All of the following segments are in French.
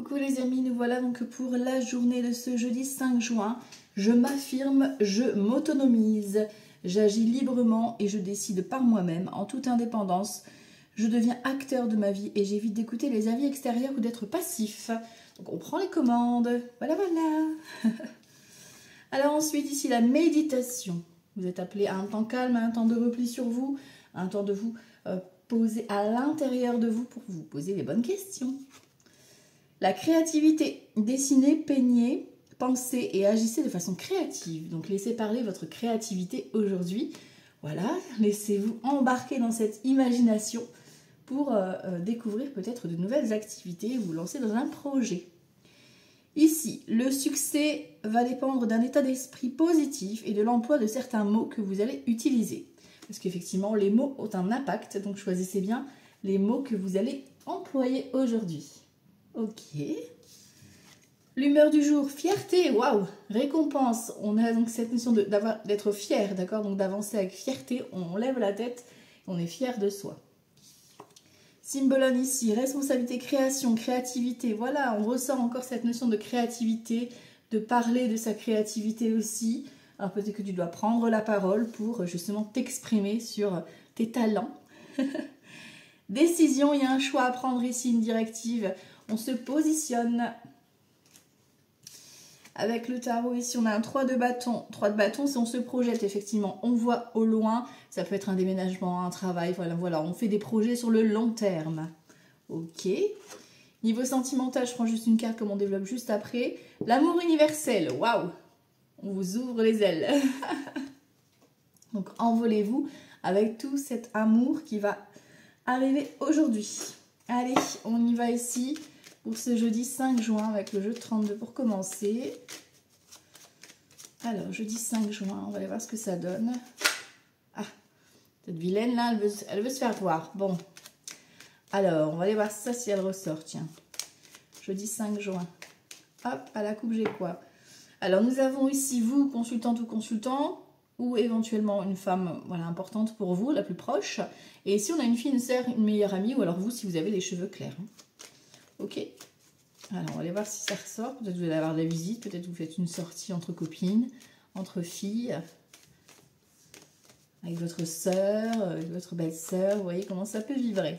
Coucou les amis, nous voilà donc pour la journée de ce jeudi 5 juin. Je m'affirme, je m'autonomise, j'agis librement et je décide par moi-même, en toute indépendance. Je deviens acteur de ma vie et j'évite d'écouter les avis extérieurs ou d'être passif. Donc on prend les commandes, voilà. Alors ensuite ici la méditation. Vous êtes appelé à un temps calme, à un temps de repli sur vous, à un temps de vous poser à l'intérieur de vous pour vous poser les bonnes questions. La créativité, dessinez, peignez, pensez et agissez de façon créative. Donc laissez parler votre créativité aujourd'hui. Voilà, laissez-vous embarquer dans cette imagination pour découvrir peut-être de nouvelles activités et vous lancer dans un projet. Ici, le succès va dépendre d'un état d'esprit positif et de l'emploi de certains mots que vous allez utiliser. Parce qu'effectivement, les mots ont un impact, donc choisissez bien les mots que vous allez employer aujourd'hui. Ok. L'humeur du jour, fierté, waouh, récompense. On a donc cette notion d'être fier, d'accord? Donc d'avancer avec fierté, on lève la tête, on est fier de soi. Symbolone ici, responsabilité, création, créativité. Voilà, on ressent encore cette notion de créativité, de parler de sa créativité aussi. Alors peut-être que tu dois prendre la parole pour justement t'exprimer sur tes talents. Décision, il y a un choix à prendre ici, une directive. On se positionne. Avec le tarot ici, on a un 3 de bâton. 3 de bâton, si on se projette, effectivement, on voit au loin. Ça peut être un déménagement, un travail, voilà. On fait des projets sur le long terme. Ok. Niveau sentimental, je prends juste une carte comme on développe juste après. L'amour universel, waouh. On vous ouvre les ailes. Donc, envolez-vous avec tout cet amour qui va arriver aujourd'hui. Allez, on y va ici. Pour ce jeudi 5 juin avec le jeu de 32 pour commencer. Alors, jeudi 5 juin, on va aller voir ce que ça donne. Ah, cette vilaine là, elle veut se faire voir. Bon, alors, on va aller voir ça si elle ressort, tiens. Jeudi 5 juin. Hop, à la coupe, j'ai quoi? Alors, nous avons ici vous, consultante ou consultant, ou éventuellement une femme voilà, importante pour vous, la plus proche. Et ici, on a une fille, une sœur, une meilleure amie, ou alors vous, si vous avez les cheveux clairs. Ok, alors on va aller voir si ça ressort. Peut-être vous allez avoir de la visite, peut-être vous faites une sortie entre copines, entre filles, avec votre sœur, avec votre belle-sœur. Vous voyez comment ça peut vibrer.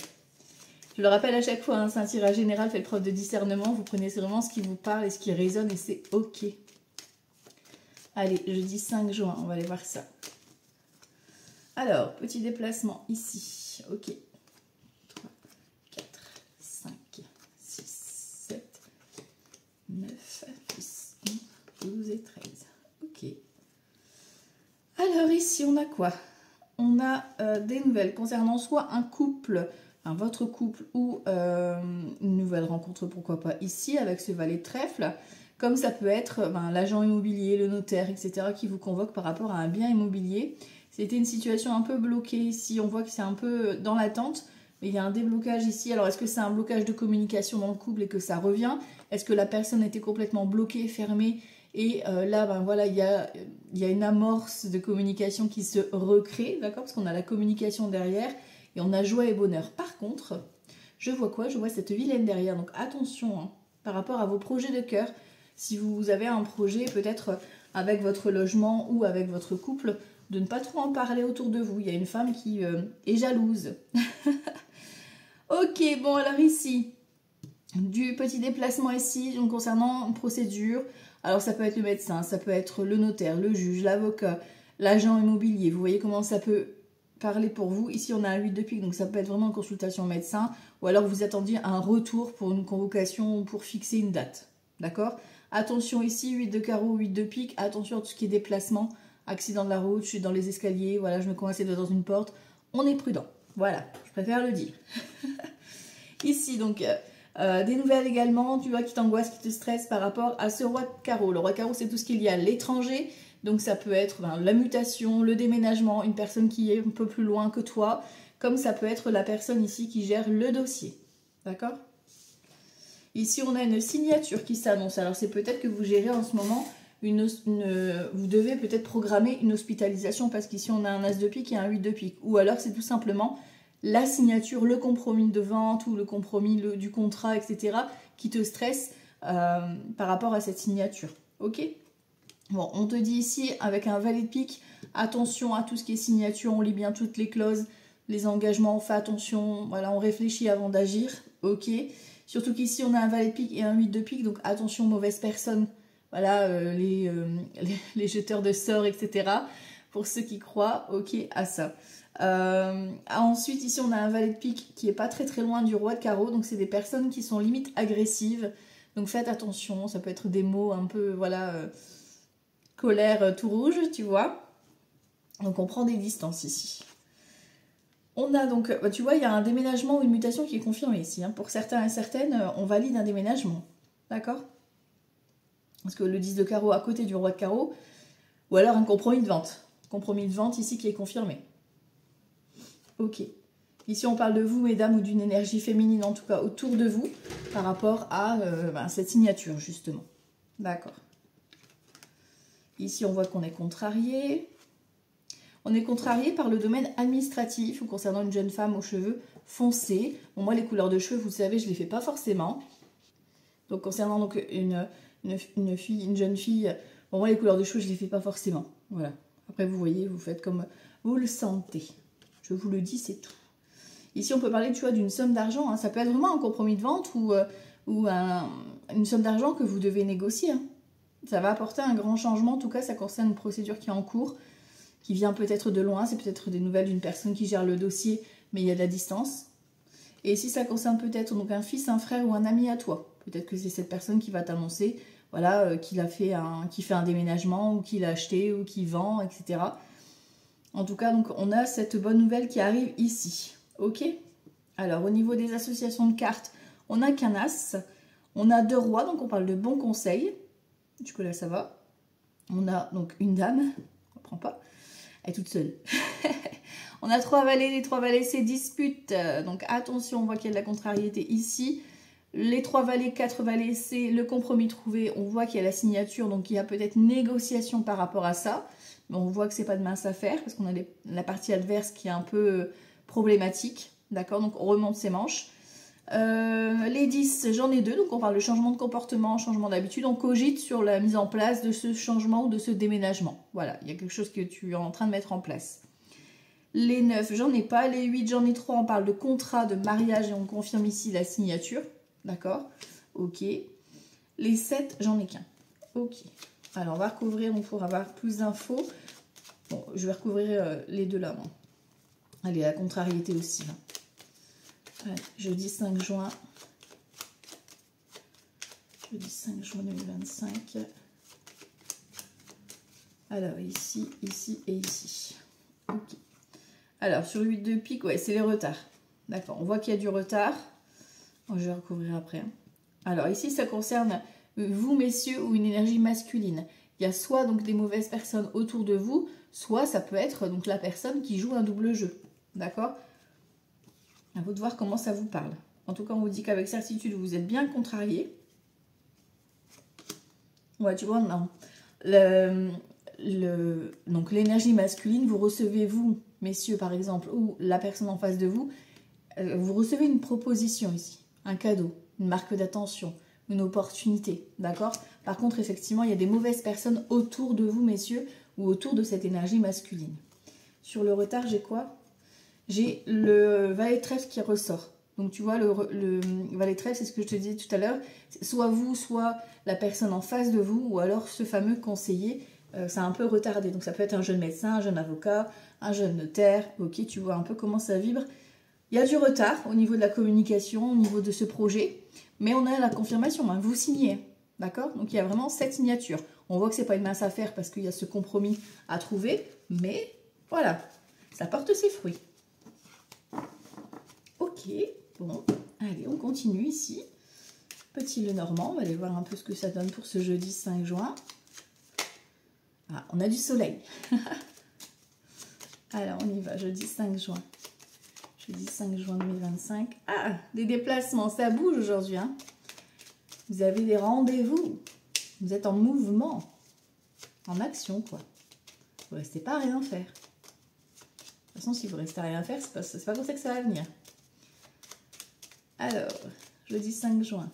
Je le rappelle à chaque fois, hein, c'est un tirage général, faites preuve de discernement. Vous prenez vraiment ce qui vous parle et ce qui résonne et c'est ok. Allez, jeudi 5 juin, on va aller voir ça. Alors, petit déplacement ici. Ok. 3, 4, 5, 6, 7, 9, 10, 11, 12 et 13. Ok. Alors ici, on a quoi? On a des nouvelles concernant soit un couple, enfin, votre couple, ou une nouvelle rencontre, pourquoi pas ici, avec ce valet de trèfle. Comme ça peut être l'agent immobilier, le notaire, etc. qui vous convoque par rapport à un bien immobilier. C'était une situation un peu bloquée ici. On voit que c'est un peu dans l'attente. Mais il y a un déblocage ici. Alors, est-ce que c'est un blocage de communication dans le couple et que ça revient? Est-ce que la personne était complètement bloquée, fermée? Et là, voilà, il y a une amorce de communication qui se recrée, d'accord? Parce qu'on a la communication derrière et on a joie et bonheur. Par contre, je vois quoi? Je vois cette vilaine derrière. Donc, attention hein, par rapport à vos projets de cœur. Si vous avez un projet peut-être avec votre logement ou avec votre couple, de ne pas trop en parler autour de vous. Il y a une femme qui est jalouse. Ok, bon alors ici, du petit déplacement ici, donc concernant une procédure. Alors ça peut être le médecin, ça peut être le notaire, le juge, l'avocat, l'agent immobilier. Vous voyez comment ça peut parler pour vous. Ici on a un 8 de pique, donc ça peut être vraiment une consultation médecin. Ou alors vous attendiez un retour pour une convocation ou pour fixer une date. D'accord? Attention ici, 8 de carreau, 8 de pique. Attention à tout ce qui est déplacement, accident de la route, je suis dans les escaliers, voilà, je me coince dans une porte. On est prudent. Voilà, je préfère le dire. Ici, donc, des nouvelles également, tu vois, qui t'angoissent, qui te stressent par rapport à ce roi de carreau. Le roi de carreau, c'est tout ce qu'il y a à l'étranger. Donc, ça peut être la mutation, le déménagement, une personne qui est un peu plus loin que toi. Comme ça peut être la personne ici qui gère le dossier. D'accord? Ici, on a une signature qui s'annonce. Alors, c'est peut-être que vous gérez en ce moment vous devez peut-être programmer une hospitalisation parce qu'ici, on a un as de pique et un 8 de pique. Ou alors, c'est tout simplement la signature, le compromis de vente ou le compromis du contrat, etc. qui te stresse par rapport à cette signature. Ok? Bon, on te dit ici, avec un valet de pique, attention à tout ce qui est signature, on lit bien toutes les clauses, les engagements, on fait attention, voilà, on réfléchit avant d'agir, ok. Surtout qu'ici, on a un valet de pique et un 8 de pique, donc attention aux mauvaises personnes, voilà, les jeteurs de sorts, etc. Pour ceux qui croient, ok, à ça. Ensuite, ici, on a un valet de pique qui est pas très loin du roi de carreau, donc c'est des personnes qui sont limite agressives, donc faites attention, ça peut être des mots un peu, voilà... colère tout rouge, tu vois. Donc on prend des distances ici. On a donc, tu vois, il y a un déménagement ou une mutation qui est confirmée ici. Hein. Pour certains et certaines, on valide un déménagement. D'accord? Parce que le 10 de carreau à côté du roi de carreau, ou alors un compromis de vente. Compromis de vente ici qui est confirmé. Ok. Ici on parle de vous, mesdames, ou d'une énergie féminine, en tout cas autour de vous, par rapport à cette signature, justement. D'accord. Ici, on voit qu'on est contrarié. On est contrarié par le domaine administratif ou concernant une jeune femme aux cheveux foncés. Bon, moi, les couleurs de cheveux, vous savez, je ne les fais pas forcément. Donc, concernant donc, une jeune fille, bon, moi, les couleurs de cheveux, je ne les fais pas forcément. Voilà. Après, vous voyez, vous faites comme vous le sentez. Je vous le dis, c'est tout. Ici, on peut parler, tu vois, d'une somme d'argent. Hein. Ça peut être vraiment un compromis de vente ou une somme d'argent que vous devez négocier. Hein. Ça va apporter un grand changement. En tout cas, ça concerne une procédure qui est en cours, qui vient peut-être de loin. C'est peut-être des nouvelles d'une personne qui gère le dossier, mais il y a de la distance. Et si ça concerne peut-être donc un fils, un frère ou un ami à toi, peut-être que c'est cette personne qui va t'annoncer, voilà, qui fait un déménagement ou qu'il a acheté ou qui vend, etc. En tout cas, donc on a cette bonne nouvelle qui arrive ici. Ok? Alors, au niveau des associations de cartes, on a qu'un as. On a 2 rois, donc on parle de bons conseils. Du coup, là, ça va. On a donc une dame. On ne comprend pas. Elle est toute seule. On a 3 valets. Les 3 valets, c'est dispute. Donc, attention, on voit qu'il y a de la contrariété ici. Les 3 valets, 4 valets, c'est le compromis trouvé. On voit qu'il y a la signature. Donc, il y a peut-être négociation par rapport à ça. Mais on voit que c'est pas de mince affaire parce qu'on a la partie adverse qui est un peu problématique. D'accord? Donc, on remonte ses manches. Les 10, j'en ai 2, donc on parle de changement de comportement, changement d'habitude. On cogite sur la mise en place de ce changement ou de ce déménagement. Voilà, il y a quelque chose que tu es en train de mettre en place. Les 9, j'en ai pas. Les 8, j'en ai 3. On parle de contrat, de mariage et on confirme ici la signature. D'accord? Ok. Les 7, j'en ai qu'un. Ok. Alors, on va recouvrir donc, pour avoir plus d'infos. Bon, je vais recouvrir les deux là. Bon. Allez, la contrariété aussi. Là. Ouais, jeudi 5 juin. Jeudi 5 juin 2025. Alors, ici, ici et ici. Ok. Alors, sur 8 de pique, ouais, c'est les retards. D'accord, on voit qu'il y a du retard. Bon, je vais recouvrir après. Hein. Alors, ici, ça concerne vous, messieurs, ou une énergie masculine. Il y a soit donc des mauvaises personnes autour de vous, soit ça peut être donc la personne qui joue un double jeu. D'accord ? À vous de voir comment ça vous parle. En tout cas, on vous dit qu'avec certitude, vous êtes bien contrarié. Ouais, tu vois, non. Donc, l'énergie masculine, vous recevez, vous, messieurs, par exemple, ou la personne en face de vous, vous recevez une proposition ici, un cadeau, une marque d'attention, une opportunité, d'accord? Par contre, effectivement, il y a des mauvaises personnes autour de vous, messieurs, ou autour de cette énergie masculine. Sur le retard, j'ai quoi? J'ai le valet de trèfle qui ressort. Donc, tu vois, le valet de trèfle, c'est ce que je te disais tout à l'heure. Soit vous, soit la personne en face de vous, ou alors ce fameux conseiller, c'est un peu retardé. Donc, ça peut être un jeune médecin, un jeune avocat, un jeune notaire. Ok, tu vois un peu comment ça vibre. Il y a du retard au niveau de la communication, au niveau de ce projet. Mais on a la confirmation, hein, vous signez. D'accord? Donc, il y a vraiment cette signature. On voit que c'est pas une mince affaire parce qu'il y a ce compromis à trouver. Mais, voilà, ça porte ses fruits. Ok, bon, allez, on continue ici. Petit Lenormand, on va aller voir un peu ce que ça donne pour ce jeudi 5 juin. Ah, on a du soleil. Alors, on y va, jeudi 5 juin. Jeudi 5 juin 2025. Ah, des déplacements, ça bouge aujourd'hui. Hein. Vous avez des rendez-vous. Vous êtes en mouvement. En action, quoi. Vous ne restez pas à rien faire. façon, si vous restez à rien faire, c'est pas comme ça que ça va venir. Alors, jeudi 5 juin.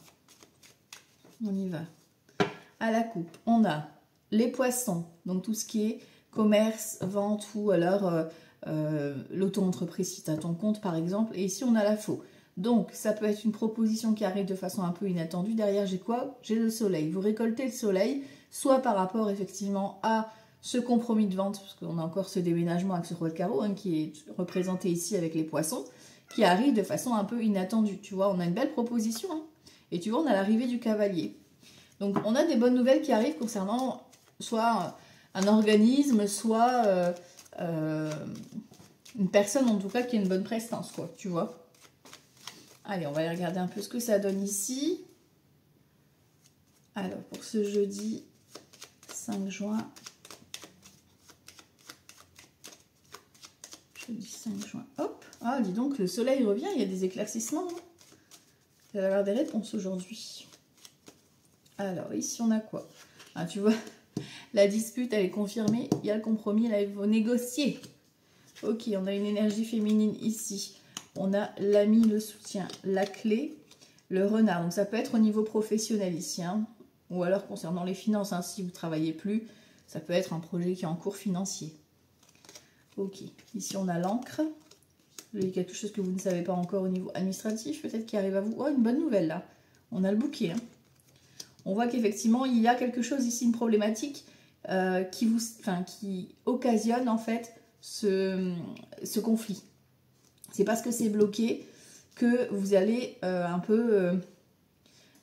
On y va. À la coupe, on a les poissons, donc tout ce qui est commerce, vente ou alors l'auto-entreprise si tu as ton compte par exemple. Et ici, on a la faux. Donc, ça peut être une proposition qui arrive de façon un peu inattendue. Derrière, j'ai quoi? J'ai le soleil. Vous récoltez le soleil, soit par rapport effectivement à ce compromis de vente, parce qu'on a encore ce déménagement avec ce roi de carreau hein, qui est représenté ici avec les poissons, qui arrive de façon un peu inattendue. Tu vois, on a une belle proposition. Hein. Et tu vois, on a l'arrivée du cavalier. Donc, on a des bonnes nouvelles qui arrivent concernant soit un organisme, soit une personne, en tout cas, qui a une bonne prestance, quoi, tu vois. Allez, on va aller regarder un peu ce que ça donne ici. Alors, pour ce jeudi 5 juin. Jeudi 5 juin, hop. Ah, dis donc, le soleil revient, il y a des éclaircissements. Hein. Il va y avoir des réponses aujourd'hui. Alors, ici, on a quoi? Ah, tu vois, la dispute, elle est confirmée. Il y a le compromis, là, il faut négocier. Ok, on a une énergie féminine ici. On a l'ami, le soutien, la clé, le renard. Donc, ça peut être au niveau professionnel ici. Hein. Ou alors, concernant les finances, hein, si vous ne travaillez plus, ça peut être un projet qui est en cours financier. Ok, ici, on a l'encre. Il y a quelque chose que vous ne savez pas encore au niveau administratif, peut-être qui arrive à vous. Oh, une bonne nouvelle, là. On a le bouquet, hein. On voit qu'effectivement, il y a quelque chose ici, une problématique qui occasionne en fait ce conflit. C'est parce que c'est bloqué que vous allez un peu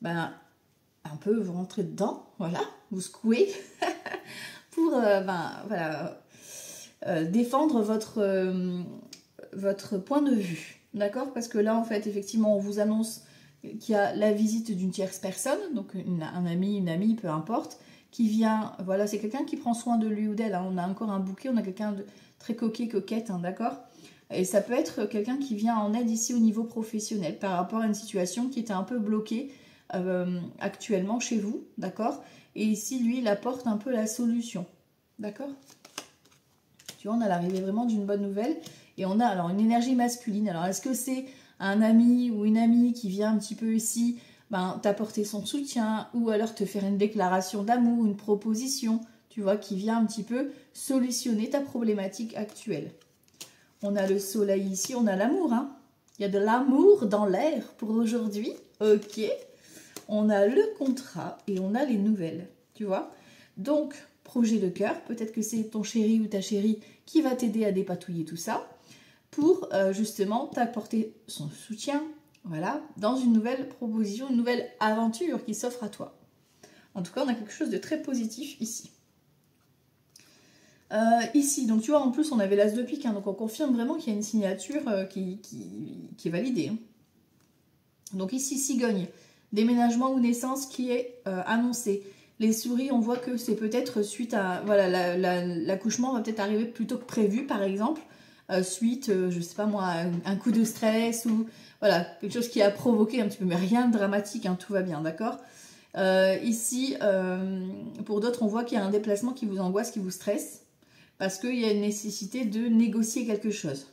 vous rentrer dedans, voilà, vous secouer pour défendre votre point de vue, d'accord? Parce que là, en fait, effectivement, on vous annonce qu'il y a la visite d'une tierce personne, donc un ami, une amie, peu importe, qui vient, voilà, c'est quelqu'un qui prend soin de lui ou d'elle, hein. On a encore un bouquet, on a quelqu'un de très coquette, hein, d'accord? Et ça peut être quelqu'un qui vient en aide ici au niveau professionnel, par rapport à une situation qui était un peu bloquée actuellement chez vous, d'accord? Et ici, lui, il apporte un peu la solution, d'accord? Tu vois, on a l'arrivée vraiment d'une bonne nouvelle, et on a alors une énergie masculine. Alors, est-ce que c'est un ami ou une amie qui vient un petit peu ici t'apporter son soutien ou alors te faire une déclaration d'amour, une proposition, tu vois, qui vient un petit peu solutionner ta problématique actuelle. On a le soleil ici, on a l'amour, hein. Il y a de l'amour dans l'air pour aujourd'hui, ok. On a le contrat et on a les nouvelles, tu vois. Donc, projet de cœur, peut-être que c'est ton chéri ou ta chérie qui va t'aider à dépatouiller tout ça, pour justement t'apporter son soutien, voilà, dans une nouvelle proposition, une nouvelle aventure qui s'offre à toi. En tout cas, on a quelque chose de très positif ici. Ici, donc tu vois, en plus, on avait l'as de pique, hein, donc on confirme vraiment qu'il y a une signature qui est validée. Hein. Donc ici, cigogne, déménagement ou naissance qui est annoncé. Les souris, on voit que c'est peut-être suite à, voilà, l'accouchement va peut-être arriver plus tôt que prévu, par exemple. Suite, je sais pas moi, un coup de stress ou voilà, quelque chose qui a provoqué un petit peu, mais rien de dramatique, hein, tout va bien, d'accord? Ici, pour d'autres, on voit qu'il y a un déplacement qui vous angoisse, qui vous stresse, parce qu'il y a une nécessité de négocier quelque chose.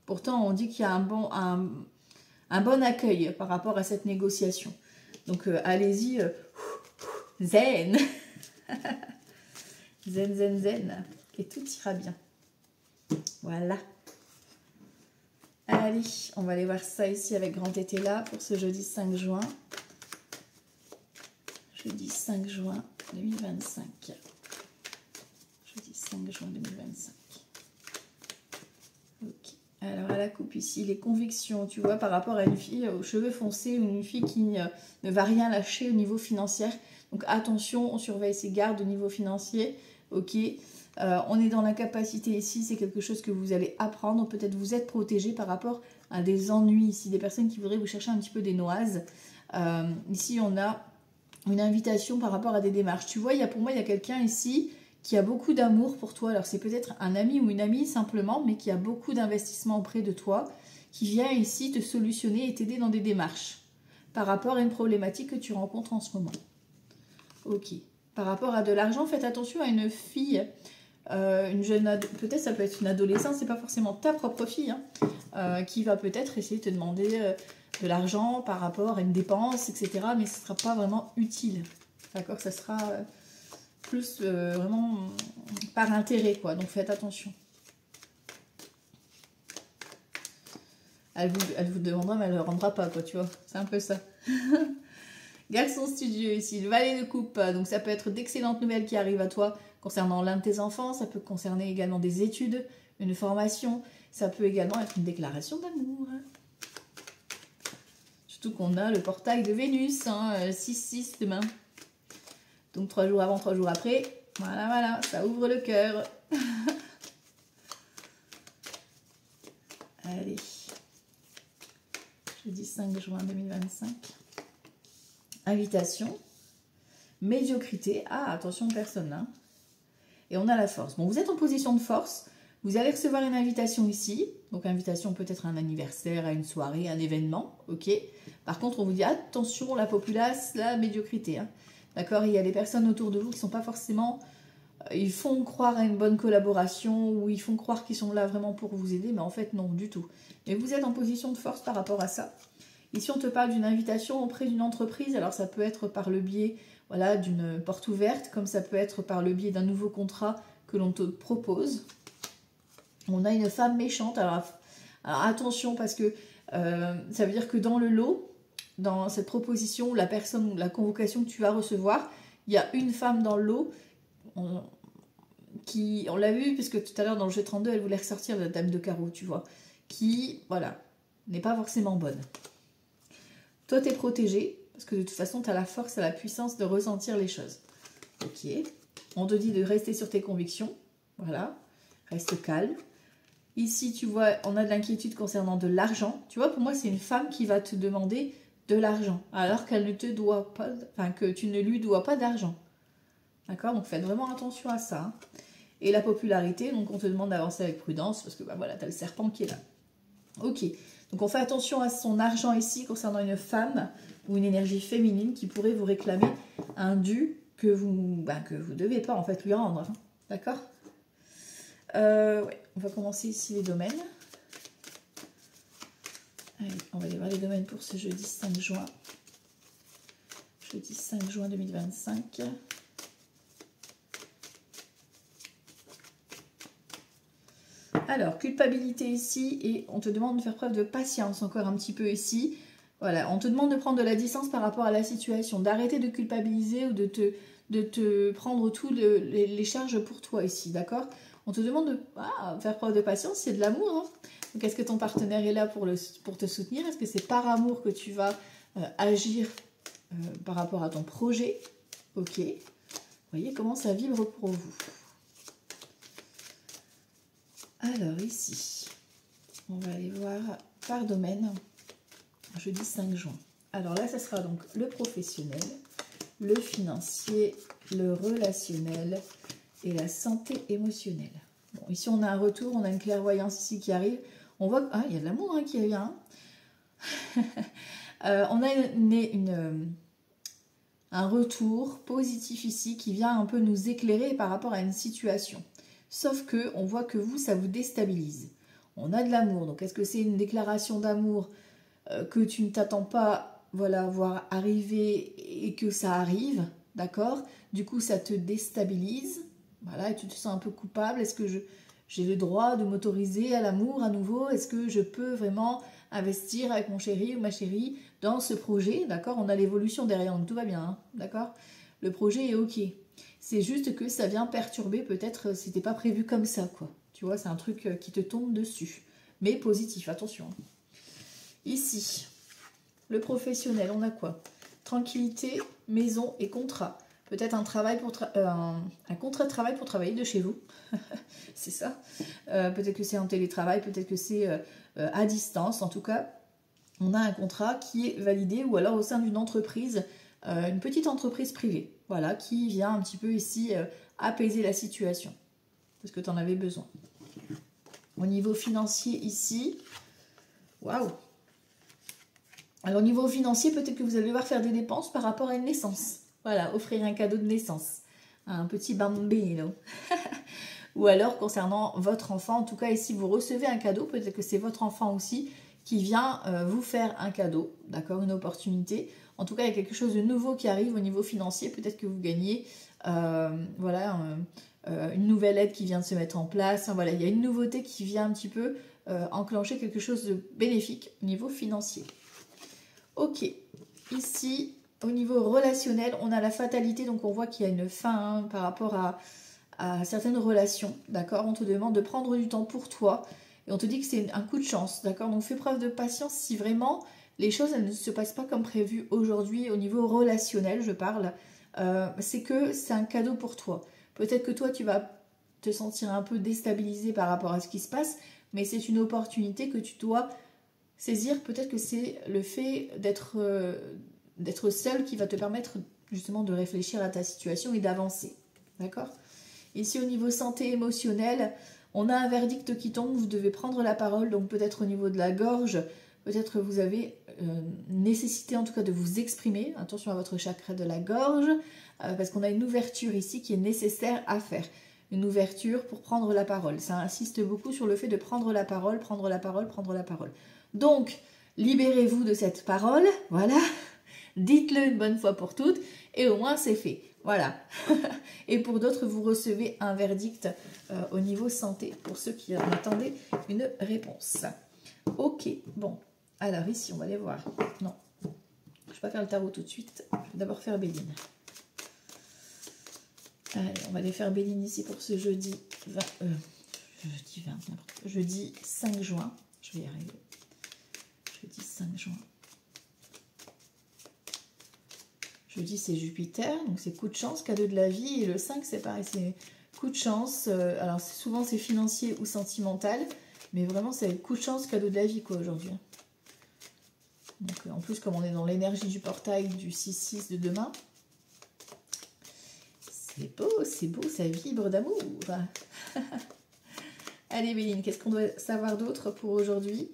Pourtant, on dit qu'il y a un bon accueil par rapport à cette négociation. Donc, allez-y, zen. Zen, et tout ira bien. Voilà. Allez, on va aller voir ça ici avec Grand Tété là pour ce jeudi 5 juin. Jeudi 5 juin 2025. Jeudi 5 juin 2025. Ok. Alors à la coupe ici, les convictions, tu vois, par rapport à une fille aux cheveux foncés ou une fille qui ne va rien lâcher au niveau financier. Donc attention, on surveille ses gardes au niveau financier. Ok. On est dans l'incapacité ici, c'est quelque chose que vous allez apprendre. Peut-être vous êtes protégé par rapport à des ennuis ici, des personnes qui voudraient vous chercher un petit peu des noises. Ici, on a une invitation par rapport à des démarches. Tu vois, pour moi, il y a quelqu'un ici qui a beaucoup d'amour pour toi. Alors, c'est peut-être un ami ou une amie simplement, mais qui a beaucoup d'investissement auprès de toi, qui vient ici te solutionner et t'aider dans des démarches par rapport à une problématique que tu rencontres en ce moment. Ok. Par rapport à de l'argent, faites attention à une fille peut-être ça peut être une adolescente, c'est pas forcément ta propre fille, hein, qui va peut-être essayer de te demander de l'argent par rapport à une dépense, etc. Mais ce sera pas vraiment utile. D'accord, ça sera plus vraiment par intérêt, quoi. Donc faites attention. Elle vous demandera, mais elle ne le rendra pas, quoi, tu vois. C'est un peu ça. Garçon studieux ici, le valet de coupe. Donc ça peut être d'excellentes nouvelles qui arrivent à toi concernant l'un de tes enfants. Ça peut concerner également des études, une formation. Ça peut également être une déclaration d'amour. Surtout qu'on a le portail de Vénus, hein, 6-6 demain. Donc 3 jours avant, 3 jours après. Voilà, voilà, ça ouvre le cœur. Allez. Jeudi 5 juin 2025. Invitation. Médiocrité. Ah, attention, personne là. Et on a la force. Bon, vous êtes en position de force. Vous allez recevoir une invitation ici. Donc, invitation peut-être à un anniversaire, à une soirée, un événement. Ok. Par contre, on vous dit attention, la populace, la médiocrité. Hein. D'accord. Il y a des personnes autour de vous qui ne sont pas forcément... Ils font croire à une bonne collaboration ou ils font croire qu'ils sont là vraiment pour vous aider. Mais en fait, non, du tout. Mais vous êtes en position de force par rapport à ça. Ici, on te parle d'une invitation auprès d'une entreprise. Alors, ça peut être par le biais voilà, d'une porte ouverte, comme ça peut être par le biais d'un nouveau contrat que l'on te propose. On a une femme méchante. Alors attention, parce que ça veut dire que dans le lot, dans cette proposition, la personne, la convocation que tu vas recevoir, il y a une femme dans le lot qui, on l'a vu, puisque tout à l'heure dans le jeu 32, elle voulait ressortir la dame de carreau, tu vois, qui, voilà, n'est pas forcément bonne. Toi, tu es protégé, parce que de toute façon, tu as la force et la puissance de ressentir les choses. Ok. On te dit de rester sur tes convictions. Voilà. Reste calme. Ici, tu vois, on a de l'inquiétude concernant de l'argent. Tu vois, pour moi, c'est une femme qui va te demander de l'argent, alors qu'elle ne te doit pas, enfin, que tu ne lui dois pas d'argent. D'accord? Donc, faites vraiment attention à ça. Hein. Et la popularité, donc on te demande d'avancer avec prudence, parce que, bah voilà, tu as le serpent qui est là. Ok. Donc on fait attention à son argent ici concernant une femme ou une énergie féminine qui pourrait vous réclamer un dû que vous devez pas en fait lui rendre. Hein. D'accord ouais. On va commencer ici les domaines. Allez, on va aller voir les domaines pour ce jeudi 5 juin. Jeudi 5 juin 2025. Alors, culpabilité ici, et on te demande de faire preuve de patience encore un petit peu ici. Voilà, on te demande de prendre de la distance par rapport à la situation, d'arrêter de culpabiliser ou de te prendre toutes les charges pour toi ici, d'accord? On te demande de faire preuve de patience, c'est de l'amour. Hein. Donc, est-ce que ton partenaire est là pour te soutenir? Est-ce que c'est par amour que tu vas agir par rapport à ton projet? Ok. Vous voyez comment ça vibre pour vous. Alors ici, on va aller voir par domaine, jeudi 5 juin. Alors là, ça sera donc le professionnel, le financier, le relationnel et la santé émotionnelle. Bon, ici, on a un retour, on a une clairvoyance ici qui arrive. On voit qu'il y a de l'amour hein, qui vient. On a un retour positif ici qui vient un peu nous éclairer par rapport à une situation. Sauf que on voit que vous, ça vous déstabilise. On a de l'amour. Donc, est-ce que c'est une déclaration d'amour que tu ne t'attends pas voir arriver et que ça arrive, d'accord? Du coup, ça te déstabilise. Voilà, et tu te sens un peu coupable. Est-ce que j'ai le droit de m'autoriser à l'amour à nouveau? Est-ce que je peux vraiment investir avec mon chéri ou ma chérie dans ce projet? D'accord? On a l'évolution derrière, donc tout va bien, hein, d'accord? Le projet est OK. C'est juste que ça vient perturber, peut-être c'était pas prévu comme ça, quoi. Tu vois, c'est un truc qui te tombe dessus. Mais positif, attention. Ici, le professionnel, on a quoi? Tranquillité, maison et contrat. Peut-être un travail un contrat de travail pour travailler de chez vous. C'est ça. Peut-être que c'est en télétravail, peut-être que c'est à distance. En tout cas, on a un contrat qui est validé ou alors au sein d'une entreprise, une petite entreprise privée. Voilà, qui vient un petit peu ici apaiser la situation. Parce que tu en avais besoin. Au niveau financier ici, waouh! Alors au niveau financier, peut-être que vous allez devoir faire des dépenses par rapport à une naissance. Voilà, offrir un cadeau de naissance. Un petit bambino. ou alors concernant votre enfant. En tout cas, ici, vous recevez un cadeau. Peut-être que c'est votre enfant aussi qui vient vous faire un cadeau, d'accord, une opportunité. En tout cas, il y a quelque chose de nouveau qui arrive au niveau financier. Peut-être que vous gagnez, voilà, une nouvelle aide qui vient de se mettre en place. Enfin, voilà, il y a une nouveauté qui vient un petit peu enclencher quelque chose de bénéfique au niveau financier. Ok, ici, au niveau relationnel, on a la fatalité. Donc, on voit qu'il y a une fin par rapport à certaines relations, d'accord. On te demande de prendre du temps pour toi. Et on te dit que c'est un coup de chance, d'accord. Donc, fais preuve de patience si vraiment les choses elles ne se passent pas comme prévu aujourd'hui au niveau relationnel, je parle. C'est que c'est un cadeau pour toi. Peut-être que toi, tu vas te sentir un peu déstabilisé par rapport à ce qui se passe, mais c'est une opportunité que tu dois saisir. Peut-être que c'est le fait d'être seul qui va te permettre justement de réfléchir à ta situation et d'avancer, d'accord. Ici, au niveau santé émotionnelle, on a un verdict qui tombe, vous devez prendre la parole, donc peut-être au niveau de la gorge, peut-être que vous avez nécessité en tout cas de vous exprimer. Attention à votre chakra de la gorge, parce qu'on a une ouverture ici qui est nécessaire à faire. Une ouverture pour prendre la parole. Ça insiste beaucoup sur le fait de prendre la parole, prendre la parole, prendre la parole. Donc, libérez-vous de cette parole, voilà. Dites-le une bonne fois pour toutes, et au moins c'est fait. Voilà. Et pour d'autres, vous recevez un verdict au niveau santé, pour ceux qui en attendaient une réponse. Ok, bon. Alors ici, on va aller voir. Non, je ne vais pas faire le tarot tout de suite. Je vais d'abord faire Béline. Allez, on va aller faire Béline ici pour ce jeudi 5 juin. Je vais y arriver. Jeudi 5 juin. Jeudi, c'est Jupiter, donc c'est coup de chance, cadeau de la vie. Et le 5, c'est pareil, c'est coup de chance. Alors, souvent, c'est financier ou sentimental. Mais vraiment, c'est coup de chance, cadeau de la vie, quoi, aujourd'hui. Donc, en plus, comme on est dans l'énergie du portail du 6-6 de demain, c'est beau, ça vibre d'amour. Allez, Béline, qu'est-ce qu'on doit savoir d'autre pour aujourd'hui?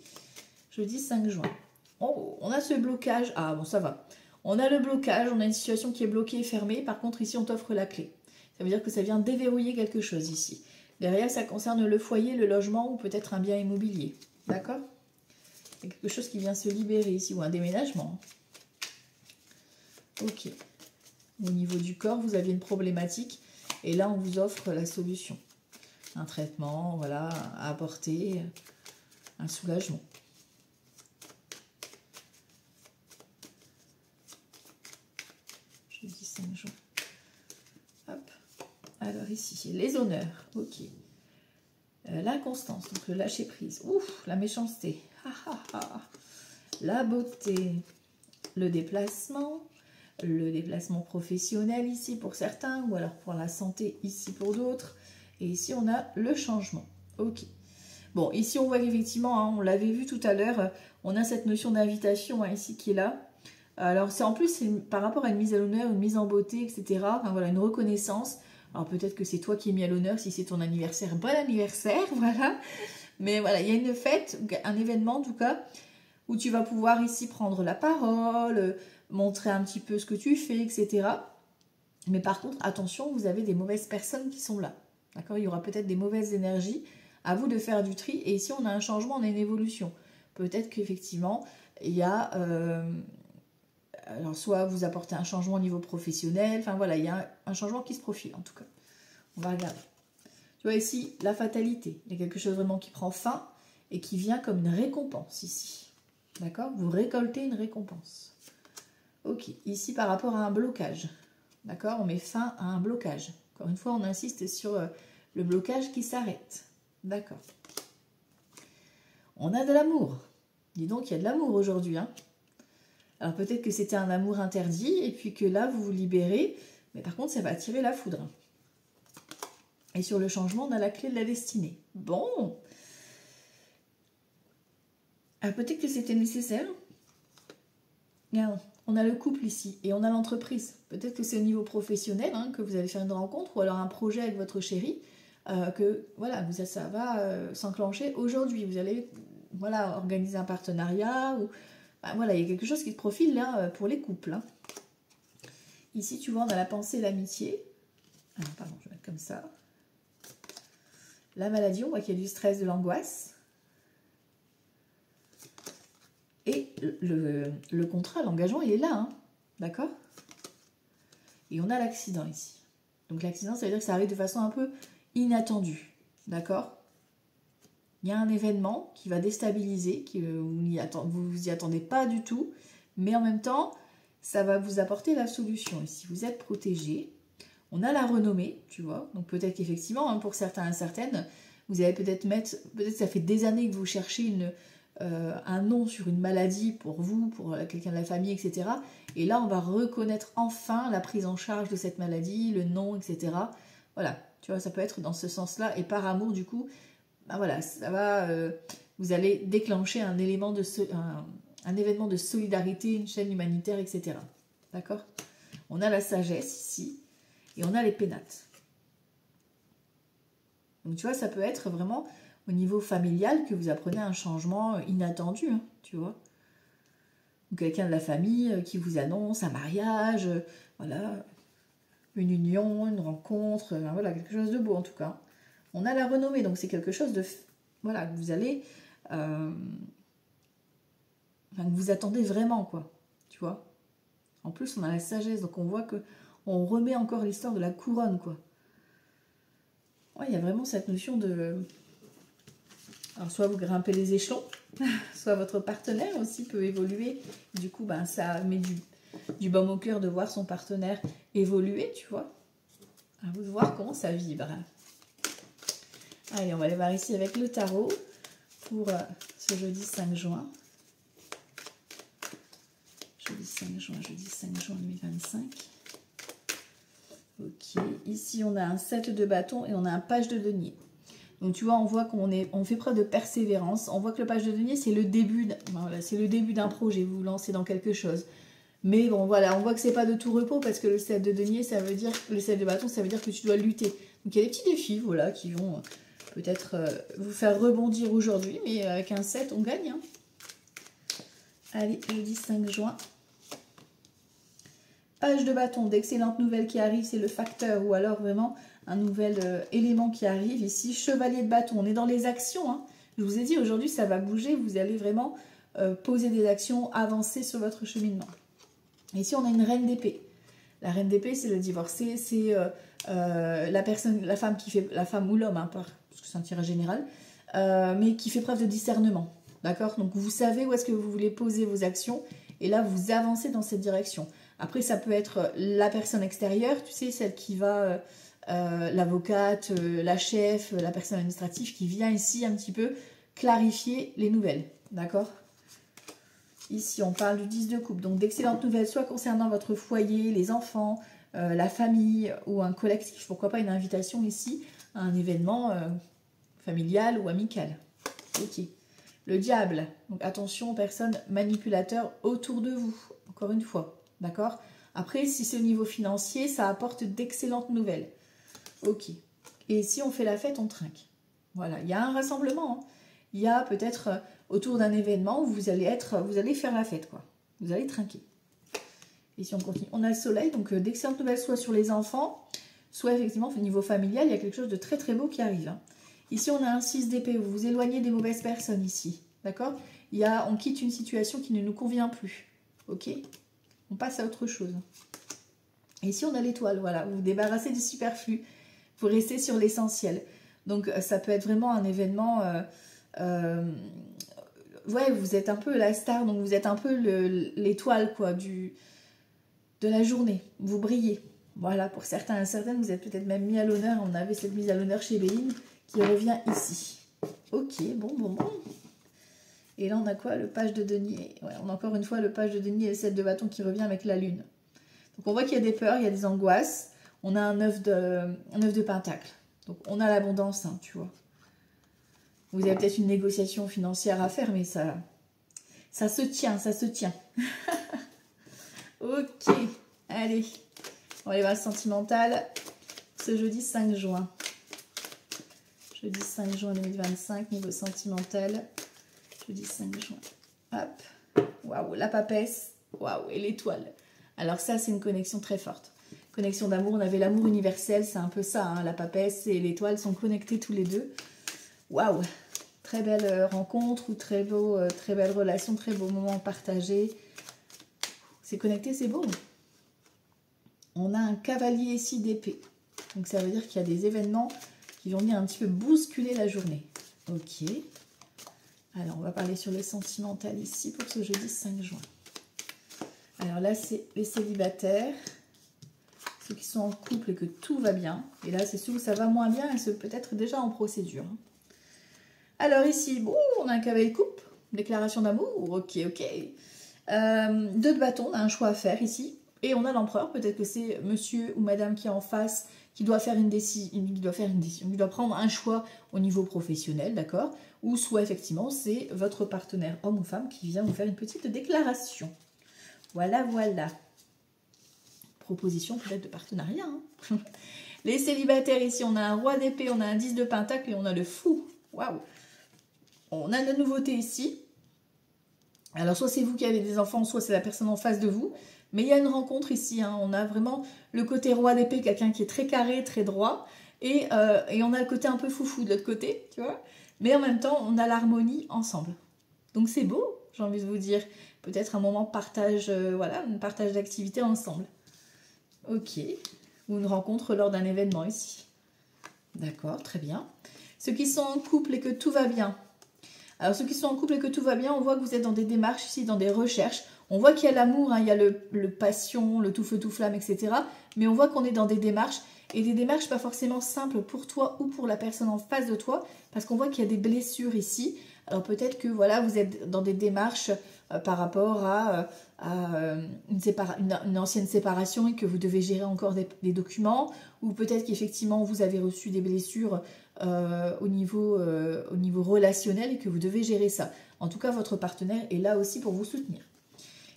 Jeudi 5 juin. Oh, on a ce blocage. Ah, bon, ça va. On a le blocage, on a une situation qui est bloquée et fermée. Par contre, ici, on t'offre la clé. Ça veut dire que ça vient déverrouiller quelque chose ici. Derrière, ça concerne le foyer, le logement ou peut-être un bien immobilier. D'accord? Il y a quelque chose qui vient se libérer ici, ou un déménagement. Ok. Au niveau du corps, vous aviez une problématique. Et là, on vous offre la solution. Un traitement, voilà, à apporter, un soulagement. Jeudi 5 juin. Hop. Alors ici, les honneurs. Ok. L'inconstance, donc le lâcher prise. Ouf, la méchanceté. La beauté. Le déplacement professionnel ici pour certains, ou alors pour la santé ici pour d'autres. Et ici, on a le changement. Ok. Bon, ici, on voit qu'effectivement, hein, on l'avait vu tout à l'heure, on a cette notion d'invitation hein, ici qui est là. Alors, c'est en plus par rapport à une mise à l'honneur, une mise en beauté, etc. Enfin, voilà, une reconnaissance. Alors, peut-être que c'est toi qui es mis à l'honneur si c'est ton anniversaire. Bon anniversaire, voilà. Mais voilà, il y a une fête, un événement en tout cas, où tu vas pouvoir ici prendre la parole, montrer un petit peu ce que tu fais, etc. Mais par contre, attention, vous avez des mauvaises personnes qui sont là. D'accord? Il y aura peut-être des mauvaises énergies. À vous de faire du tri. Et ici, on a un changement, on a une évolution. Peut-être qu'effectivement, il y a... alors, soit vous apportez un changement au niveau professionnel. Enfin, voilà, il y a un changement qui se profile, en tout cas. On va regarder. Tu vois ici, la fatalité. Il y a quelque chose vraiment qui prend fin et qui vient comme une récompense ici. D'accord? Vous récoltez une récompense. Ok. Ici, par rapport à un blocage. D'accord? On met fin à un blocage. Encore une fois, on insiste sur le blocage qui s'arrête. D'accord. On a de l'amour. Dis donc, il y a de l'amour aujourd'hui. Hein. Alors peut-être que c'était un amour interdit et puis que là, vous vous libérez. Mais par contre, ça va attirer la foudre. Et sur le changement, on a la clé de la destinée. Bon. Alors peut-être que c'était nécessaire. Regarde, on a le couple ici et on a l'entreprise. Peut-être que c'est au niveau professionnel hein, que vous allez faire une rencontre ou alors un projet avec votre chéri. Que voilà, ça va s'enclencher aujourd'hui. Vous allez voilà, organiser un partenariat. Ou, ben, voilà, il y a quelque chose qui se profile là pour les couples. Hein. Ici, tu vois, on a la pensée et l'amitié. Ah, pardon, je vais mettre comme ça. La maladie, on voit qu'il y a du stress, de l'angoisse. Et le contrat, l'engagement, il est là, hein, d'accord? Et on a l'accident ici. Donc l'accident, ça veut dire que ça arrive de façon un peu inattendue, d'accord? Il y a un événement qui va déstabiliser, vous vous y attendez pas du tout, mais en même temps, ça va vous apporter la solution. Ici, vous êtes protégé. On a la renommée, tu vois. Donc peut-être qu'effectivement, hein, pour certains et certaines, vous allez peut-être peut-être ça fait des années que vous cherchez un nom sur une maladie pour vous, pour quelqu'un de la famille, etc. Et là, on va reconnaître enfin la prise en charge de cette maladie, le nom, etc. Voilà, tu vois, ça peut être dans ce sens-là. Et par amour, du coup, ben voilà, ça va, vous allez déclencher un événement de solidarité, une chaîne humanitaire, etc. D'accord? On a la sagesse ici, et on a les pénates. Donc tu vois, ça peut être vraiment au niveau familial que vous apprenez un changement inattendu, hein, tu vois. Ou quelqu'un de la famille qui vous annonce un mariage, voilà, une union, une rencontre, voilà, quelque chose de beau en tout cas. On a la renommée, donc c'est quelque chose de... Voilà, que vous allez... que vous attendez vraiment, quoi, tu vois. En plus, on a la sagesse, donc on voit que on remet encore l'histoire de la couronne, quoi. Ouais, il y a vraiment cette notion de... Alors, soit vous grimpez les échelons, soit votre partenaire aussi peut évoluer. Du coup, ben, ça met du baume au cœur de voir son partenaire évoluer, tu vois. À vous de voir comment ça vibre. Allez, on va aller voir ici avec le tarot pour ce jeudi 5 juin. Jeudi 5 juin 2025. Ok, ici on a un 7 de bâton et on a un page de denier. Donc tu vois, on voit on fait preuve de persévérance. On voit que le page de denier, c'est le début, voilà, c'est le début d'un projet. Vous vous lancez dans quelque chose. Mais bon, voilà, on voit que c'est pas de tout repos parce que le 7 de denier, ça veut dire, le 7 de bâton, ça veut dire que tu dois lutter. Donc il y a des petits défis, voilà, qui vont peut-être vous faire rebondir aujourd'hui, mais avec un 7, on gagne. Hein. Allez, jeudi 5 juin. Page de bâton, d'excellentes nouvelles qui arrivent, c'est le facteur ou alors vraiment un nouvel élément qui arrive ici. Chevalier de bâton, on est dans les actions. Hein. Je vous ai dit, aujourd'hui, ça va bouger. Vous allez vraiment poser des actions, avancer sur votre cheminement. Ici, on a une reine d'épée. La reine d'épée, c'est le divorcé, c'est la femme ou l'homme, hein, parce que c'est un tirage général, mais qui fait preuve de discernement. D'accord? Donc, vous savez où est-ce que vous voulez poser vos actions et là, vous avancez dans cette direction. Après, ça peut être la personne extérieure, tu sais, celle qui va, l'avocate, la chef, la personne administrative qui vient ici un petit peu clarifier les nouvelles. D'accord? Ici, on parle du 10 de coupe. Donc, d'excellentes nouvelles, soit concernant votre foyer, les enfants, la famille ou un collectif. Pourquoi pas une invitation ici à un événement familial ou amical. Ok. Le diable. Donc, attention aux personnes manipulateurs autour de vous. Encore une fois. D'accord? Après, si c'est au niveau financier, ça apporte d'excellentes nouvelles. Ok. Et si on fait la fête, on trinque. Voilà. Il y a un rassemblement. Hein. Il y a peut-être autour d'un événement où vous allez faire la fête, quoi. Vous allez trinquer. Et si on continue, on a le soleil, donc d'excellentes nouvelles soit sur les enfants, soit effectivement au niveau familial, il y a quelque chose de très très beau qui arrive. Hein. Ici, on a un 6 d'épée, vous vous éloignez des mauvaises personnes ici. D'accord? On quitte une situation qui ne nous convient plus. Ok? On passe à autre chose. Et ici, on a l'étoile, voilà. Vous vous débarrassez du superflu. Vous restez sur l'essentiel. Donc, ça peut être vraiment un événement... ouais, vous êtes un peu la star, donc vous êtes un peu l'étoile, quoi, de la journée. Vous brillez. Voilà, pour certains et certaines, vous êtes peut-être même mis à l'honneur. On avait cette mise à l'honneur chez Béline qui revient ici. Ok, bon. Et là, on a quoi? Le page de denier. Ouais, on a encore une fois le page de denier et le 7 de bâton qui revient avec la lune. Donc, on voit qu'il y a des peurs, il y a des angoisses. On a un 9 de pentacle. Donc, on a l'abondance, hein, tu vois. Vous avez peut-être une négociation financière à faire, mais ça se tient, ça se tient. Ok, allez. On va aller voir le sentimental. Ce jeudi 5 juin. Jeudi 5 juin 2025, niveau sentimental. Jeudi 5 juin. Hop. Waouh, la papesse. Waouh, et l'étoile. Alors ça, c'est une connexion très forte. Connexion d'amour, on avait l'amour universel, c'est un peu ça, hein, la papesse et l'étoile sont connectés tous les deux. Waouh! Très belle rencontre ou très belle relation, très beau moment partagé. C'est connecté, c'est beau. On a un cavalier ici d'épée. Donc ça veut dire qu'il y a des événements qui vont venir un petit peu bousculer la journée. Ok. Alors on va parler sur le sentimental ici pour ce jeudi 5 juin. Alors là c'est les célibataires, ceux qui sont en couple et que tout va bien. Et là c'est ceux où ça va moins bien et ceux peut-être déjà en procédure. Alors ici, bon, on a un cavalier de coupe, déclaration d'amour, ok. 2 de bâton, on a un choix à faire ici. Et on a l'empereur, peut-être que c'est monsieur ou madame qui est en face, qui doit faire une décision, qui doit prendre un choix au niveau professionnel, d'accord? Ou soit effectivement, c'est votre partenaire, homme ou femme, qui vient vous faire une petite déclaration. Voilà. Proposition peut-être de partenariat. Hein. Les célibataires ici, on a un roi d'épée, on a un 10 de pentacle et on a le fou. Waouh! On a de la nouveauté ici. Alors, soit c'est vous qui avez des enfants, soit c'est la personne en face de vous. Mais il y a une rencontre ici. Hein. On a vraiment le côté roi d'épée, quelqu'un qui est très carré, très droit. Et on a le côté un peu foufou de l'autre côté, tu vois. Mais en même temps, on a l'harmonie ensemble. Donc, c'est beau, j'ai envie de vous dire. Peut-être un moment de partage, un partage d'activités ensemble. Ok. Ou une rencontre lors d'un événement ici. D'accord, très bien. Ceux qui sont en couple et que tout va bien. Alors, ceux qui sont en couple et que tout va bien, on voit que vous êtes dans des démarches ici, dans des recherches. On voit qu'il y a l'amour, hein, il y a le passion, le tout feu, tout flamme, etc. Mais on voit qu'on est dans des démarches, et des démarches pas forcément simples pour toi ou pour la personne en face de toi, parce qu'on voit qu'il y a des blessures ici. Alors, peut-être que voilà, vous êtes dans des démarches par rapport à une ancienne séparation et que vous devez gérer encore des documents, ou peut-être qu'effectivement, vous avez reçu des blessures au niveau relationnel et que vous devez gérer ça. En tout cas, votre partenaire est là aussi pour vous soutenir.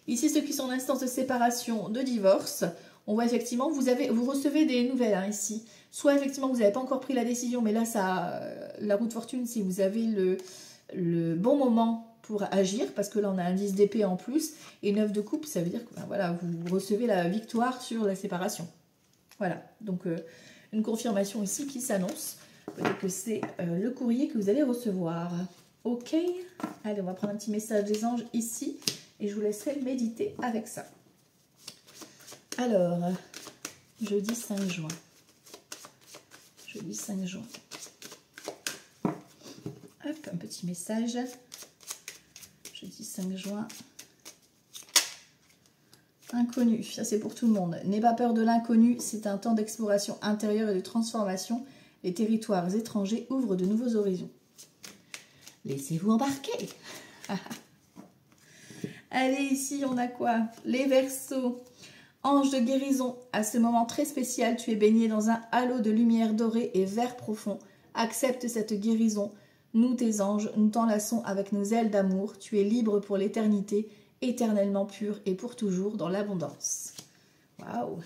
Ici, ceux qui sont en instance de séparation, de divorce, on voit effectivement, vous recevez des nouvelles hein, ici. Soit effectivement, vous n'avez pas encore pris la décision, mais là, la roue de fortune, si vous avez le bon moment pour agir, parce que là, on a un 10 d'épée en plus, et 9 de coupe, ça veut dire que voilà, vous recevez la victoire sur la séparation. Voilà, donc une confirmation ici qui s'annonce. Peut-être que c'est le courrier que vous allez recevoir. Ok, allez, on va prendre un petit message des anges ici et je vous laisserai méditer avec ça. Alors, jeudi 5 juin. Jeudi 5 juin. Hop, un petit message. Jeudi 5 juin. Inconnu, ça c'est pour tout le monde. N'aie pas peur de l'inconnu, c'est un temps d'exploration intérieure et de transformation. Les territoires étrangers ouvrent de nouveaux horizons. Laissez-vous embarquer. Allez, ici, on a quoi? Les Verseaux. Ange de guérison. À ce moment très spécial, tu es baigné dans un halo de lumière dorée et vert profond. Accepte cette guérison. Nous, tes anges, nous t'enlaçons avec nos ailes d'amour. Tu es libre pour l'éternité, éternellement pur et pour toujours dans l'abondance. Waouh!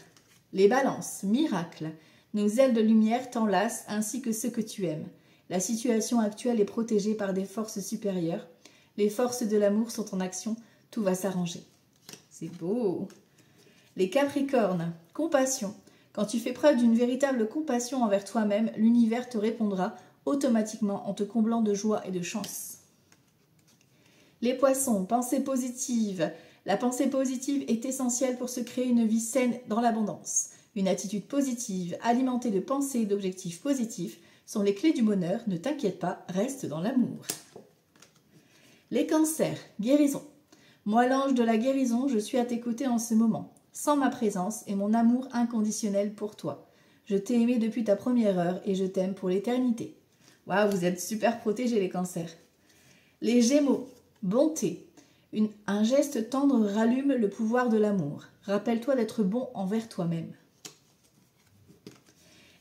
Les Balances. Miracle. Nos ailes de lumière t'enlacent ainsi que ceux que tu aimes. La situation actuelle est protégée par des forces supérieures. Les forces de l'amour sont en action. Tout va s'arranger. C'est beau. Les Capricornes. Compassion. Quand tu fais preuve d'une véritable compassion envers toi-même, l'univers te répondra automatiquement en te comblant de joie et de chance. Les Poissons. Pensée positive. La pensée positive est essentielle pour se créer une vie saine dans l'abondance. Une attitude positive, alimentée de pensées et d'objectifs positifs, sont les clés du bonheur. Ne t'inquiète pas, reste dans l'amour. Les Cancers, guérison. Moi, l'ange de la guérison, je suis à tes côtés en ce moment, sans ma présence et mon amour inconditionnel pour toi. Je t'ai aimé depuis ta première heure et je t'aime pour l'éternité. Waouh, vous êtes super protégés les Cancers. Les Gémeaux, bonté. Un geste tendre rallume le pouvoir de l'amour. Rappelle-toi d'être bon envers toi-même.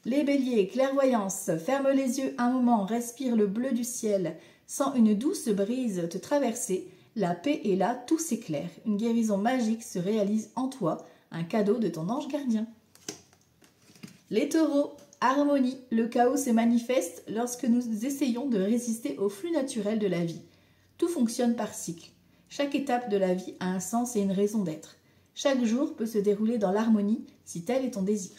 Les Béliers, clairvoyance, ferme les yeux un moment, respire le bleu du ciel. Sens une douce brise te traverser, la paix est là, tout s'éclaire. Une guérison magique se réalise en toi, un cadeau de ton ange gardien. Les Taureaux, harmonie, le chaos se manifeste lorsque nous essayons de résister au flux naturel de la vie. Tout fonctionne par cycle. Chaque étape de la vie a un sens et une raison d'être. Chaque jour peut se dérouler dans l'harmonie si tel est ton désir.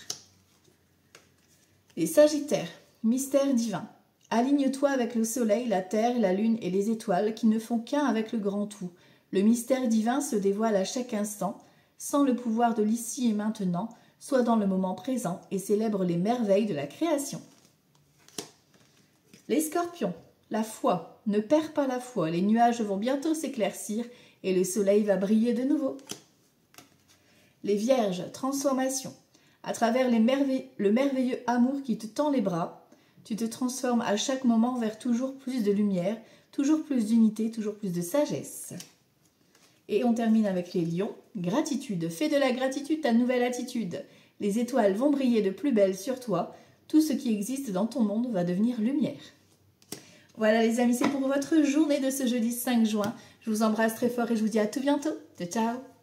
Les Sagittaires, mystère divin. Aligne-toi avec le soleil, la terre, la lune et les étoiles qui ne font qu'un avec le grand tout. Le mystère divin se dévoile à chaque instant, sans le pouvoir de l'ici et maintenant, sois dans le moment présent et célèbre les merveilles de la création. Les Scorpions, la foi. Ne perds pas la foi, les nuages vont bientôt s'éclaircir et le soleil va briller de nouveau. Les Vierges, transformation. À travers le merveilleux amour qui te tend les bras, tu te transformes à chaque moment vers toujours plus de lumière, toujours plus d'unité, toujours plus de sagesse. Et on termine avec les Lions. Gratitude, fais de la gratitude ta nouvelle attitude. Les étoiles vont briller de plus belle sur toi. Tout ce qui existe dans ton monde va devenir lumière. Voilà les amis, c'est pour votre journée de ce jeudi 5 juin. Je vous embrasse très fort et je vous dis à tout bientôt. Ciao, ciao.